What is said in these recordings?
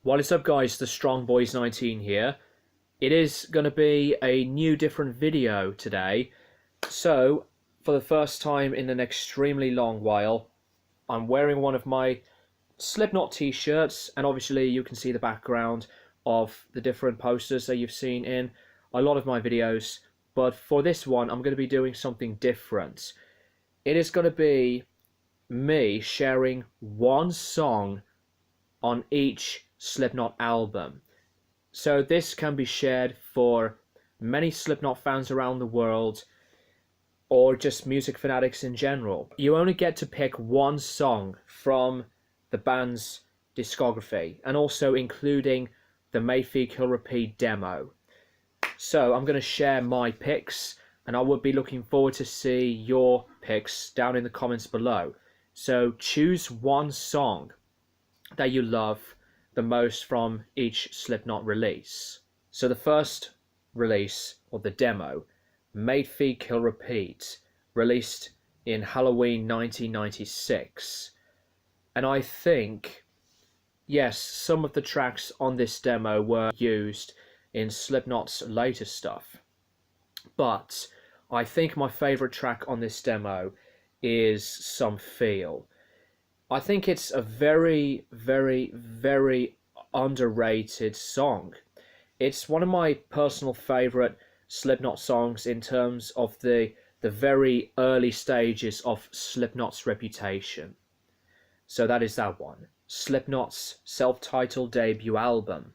What is up, guys? The Strong Boys 19 here. It is going to be a new different video today. So for the first time in an extremely long while, I'm wearing one of my Slipknot t-shirts, and obviously you can see the background of the different posters that you've seen in a lot of my videos. But for this one, I'm going to be doing something different. It is going to be me sharing one song on each Slipknot album. So this can be shared for many Slipknot fans around the world, or just music fanatics in general. You only get to pick one song from the band's discography, and also including the Mayfee Kill Repeat demo. So I'm going to share my picks, and I would be looking forward to see your picks down in the comments below. So choose one song that you love the most from each Slipknot release. So the first release, or the demo, Mayfee Kill Repeat, released in Halloween 1996. And I think, yes, some of the tracks on this demo were used in Slipknot's later stuff. But I think my favourite track on this demo is Some Feel. I think it's a very, very, very underrated song. It's one of my personal favourite Slipknot songs in terms of the very early stages of Slipknot's reputation. So that is that one. Slipknot's self-titled debut album,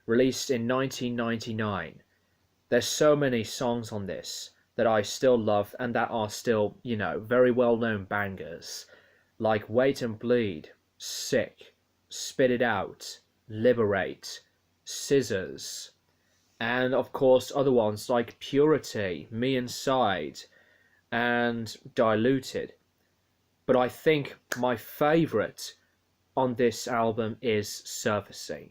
released in 1999. There's so many songs on this that I still love and that are still, very well-known bangers, like Wait and Bleed, Sick, Spit It Out, Liberate, Scissors, and of course other ones like Purity, Me Inside, and Diluted. But I think my favourite on this album is Surfacing.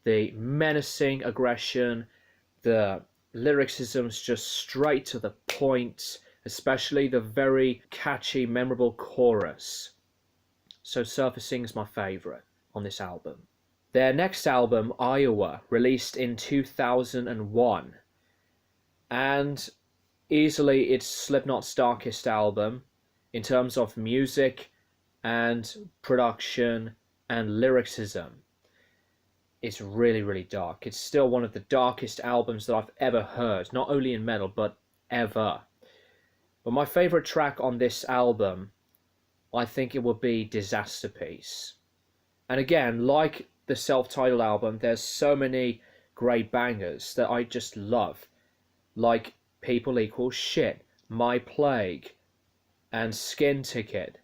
The menacing aggression, the lyricism's just straight to the point, especially the very catchy, memorable chorus. So Surfacing is my favourite on this album. Their next album, Iowa, released in 2001. And easily it's Slipknot's darkest album in terms of music and production and lyricism. It's really, really dark. It's still one of the darkest albums that I've ever heard, not only in metal, but ever. But my favourite track on this album, I think it would be Disaster Piece. And again, like the self-titled album, there's so many great bangers that I just love, like People Equal Shit, My Plague, and Skin Ticket,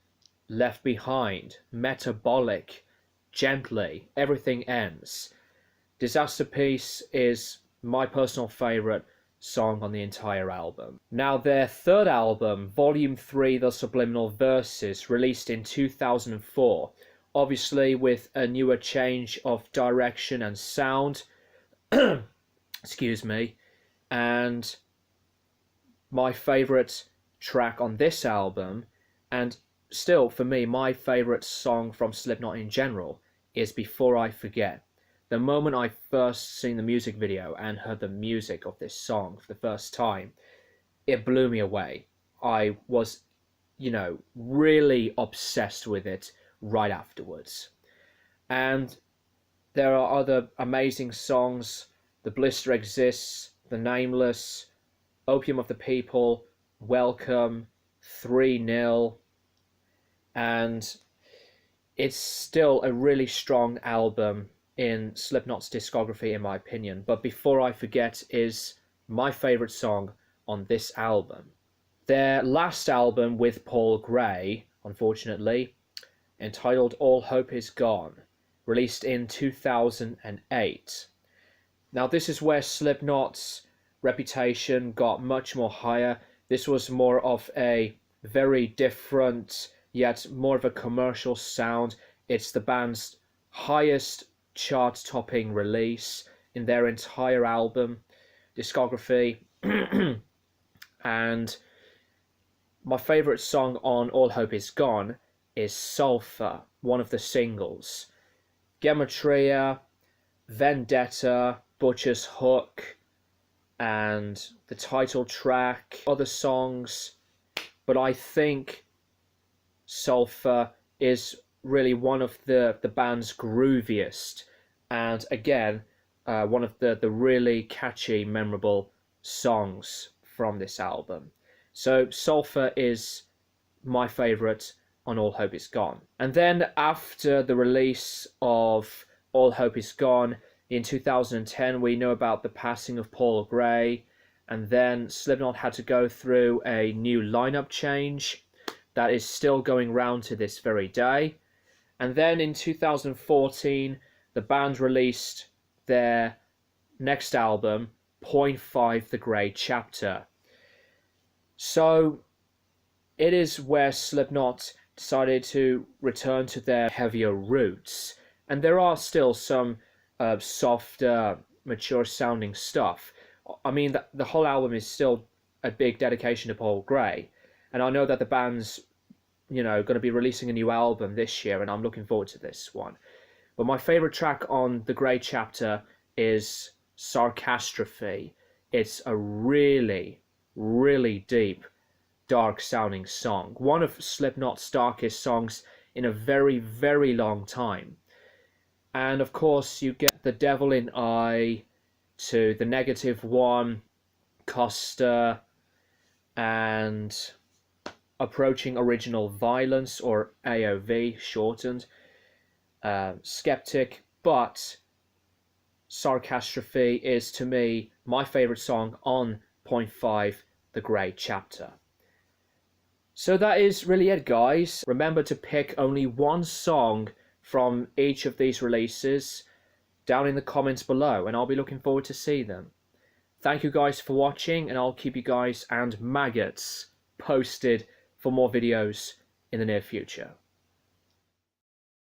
Left Behind, Metabolic, Gently, Everything Ends. Disaster Piece is my personal favourite song on the entire album. Now their third album, Volume 3, The Subliminal Verses, released in 2004, obviously with a newer change of direction and sound, excuse me, and my favourite track on this album, and still for me my favourite song from Slipknot in general, is Before I Forget. The moment I first seen the music video and heard the music of this song for the first time, it blew me away. I was, really obsessed with it right afterwards. And there are other amazing songs: The Blister Exists, The Nameless, Opium of the People, Welcome, 3-0, and it's still a really strong album in Slipknot's discography in my opinion. But Before I Forget is my favourite song on this album. Their last album with Paul Gray, unfortunately, entitled All Hope Is Gone, released in 2008. Now this is where Slipknot's reputation got much more higher. This was more of a very different, yet more of a commercial sound. It's the band's highest chart-topping release in their entire album discography. And my favourite song on All Hope Is Gone is Sulphur, one of the singles. Gematria, Vendetta, Butcher's Hook, and the title track, other songs, but I think Sulphur is really one of the band's grooviest, and again, one of the really catchy, memorable songs from this album. So Sulphur is my favourite on All Hope Is Gone. And then after the release of All Hope Is Gone in 2010, we know about the passing of Paul Gray, and then Slipknot had to go through a new lineup change that is still going round to this very day. And then in 2014, the band released their next album, Point 5 The Grey Chapter. So it is where Slipknot decided to return to their heavier roots, and there are still some softer, mature sounding stuff. I mean, the whole album is still a big dedication to Paul Gray, and I know that the band's going to be releasing a new album this year, and I'm looking forward to this one. But my favourite track on The Grey Chapter is Sarcastrophe. It's a really, really deep, dark sounding song. One of Slipknot's darkest songs in a very, very long time. And of course you get The Devil in I, to The Negative One, Costa, and Approaching Original Violence, or AOV shortened, Skeptic, but Sarcastrophe is to me my favourite song on Point 5 The Grey Chapter. So that is really it, guys. Remember to pick only one song from each of these releases down in the comments below, and I'll be looking forward to see them. Thank you guys for watching, and I'll keep you guys and maggots posted for more videos in the near future.